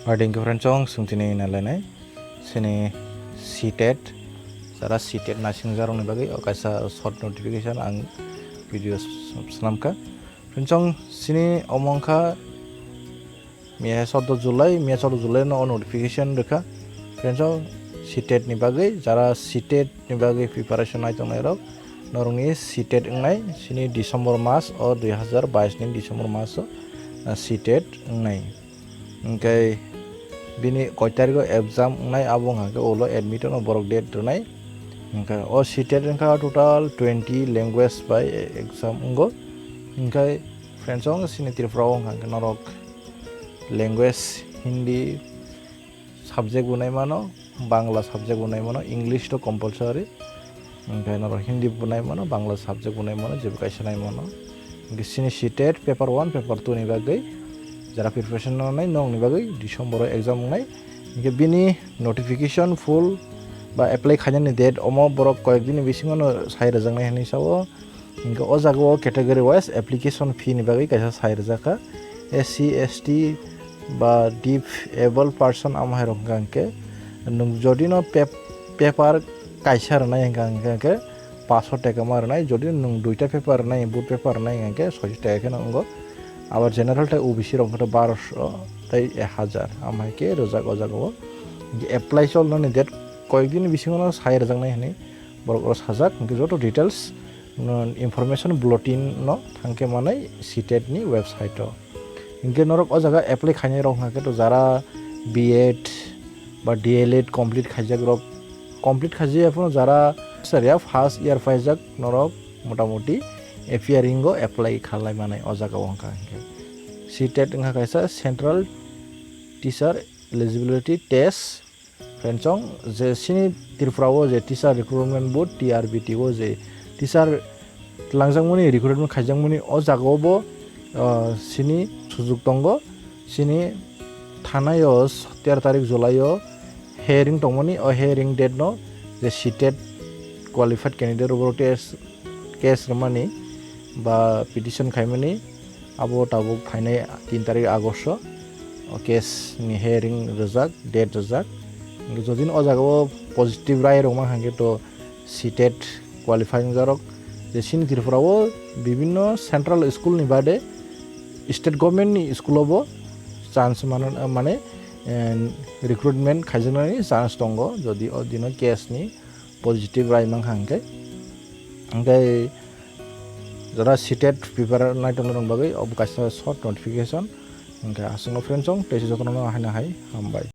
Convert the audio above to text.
Harding Francong sungtini nalane sini CTET jara CTET nasing jarong ni bagi kaisa short notification ang video snamka Francong sini omongka mia 14 Julai no notification dekha Francong CTET ni bagi jara CTET ni bagi preparation ai tong rok norongni CTET ngai sini December mas o 2022 ni December mas CTET ngai engkai bini koi tariko exam ngai abong hake olo admission o borok date nai engkai o CTET engka total 20 language by exam ungo engkai Francong sini tirfrao hake norok language Hindi subject bunai mano Bangla subject bunai mano English to compulsory engkai norok Hindi bunai mano Bangla subject bunai mano jebu kaisa nai mano engkai sini CTET paper 1 paper 2 ni bagai jara preparation nai nong ni bagai December exam nai engkai bini notification full ba apply khainani date omo borok koyek din bisingo no sai rajang nai hani sawo engkai o jago category wise application fee ni bagai kaisa sai rajaka SC ST ba disabled person amhai rok gangke nung jodi no paper kaisa nai gangke 500 টাকা মার নাই যদি নং দুইটা paper নাই বুট paper নাই গangke 600 টাকা কেন অঙ্গ আবার জেনারেলটা ওবিসি রকমটা 1200 তাই 1000 আমাকে রোজা গজাগো এপ্লাই চলনি ডেট কয়েকদিন বিসিঙনো সাই রজাং নাই হনি বড় সাজাক যত ডিটেইলস ইনফরমেশন বুলেটিন ন থাঙ্কে মানে সিটেট নি ওয়েবসাইট ইনকে নরক ও জায়গা এপ্লাই খাইনে রক হাকে তো যারা বিএড বা ডিএলএড কমপ্লিট খাইজাক রক কমপ্লিট খাইজে আপন যারা সারিয়া ফার্স্ট ইয়ার ফাইজাক নরক মোটামুটি এপিয়ারিংগো এপ্লাই খালাই মানে ও জায়গা ওঙ্কা সিটেট ইংহা কাইসা central teacher eligibility test Francong je sini tirfrawo je teacher recruitment board TRBT o je teacher langjangmani recruitment khaijangmani o jago bo sini sujuk tongo sini thanayo 13 tarik July o hearing tongmani o hearing date no je CTET qualified candidate over test case remani ba petition khaimani abo tabuk phainai 3 tarik August o case ni hearing rejak date rejak যদি ও জায়গাও positive রায় রকম হাঙ্গে তো CTET qualifying জারক যে সিনি ত্রিপুরাও বিভিন্ন central school নি বাদে state government নি স্কুলব chance মানে রিক্রুটমেন্ট খাইজনানি চান্স দঙ্গ যদি অদিন কেস নি পজিটিভ রায় মাং হাঙ্গে হাঙ্গাই যারা সিটেট প্রিপার নাইটন বাগৈ অবকাশ শর্ট নোটিফিকেশন হাঙ্গে আসং ফ্রেন্ডসং তেসি যখন হাইনা হাই হামবাই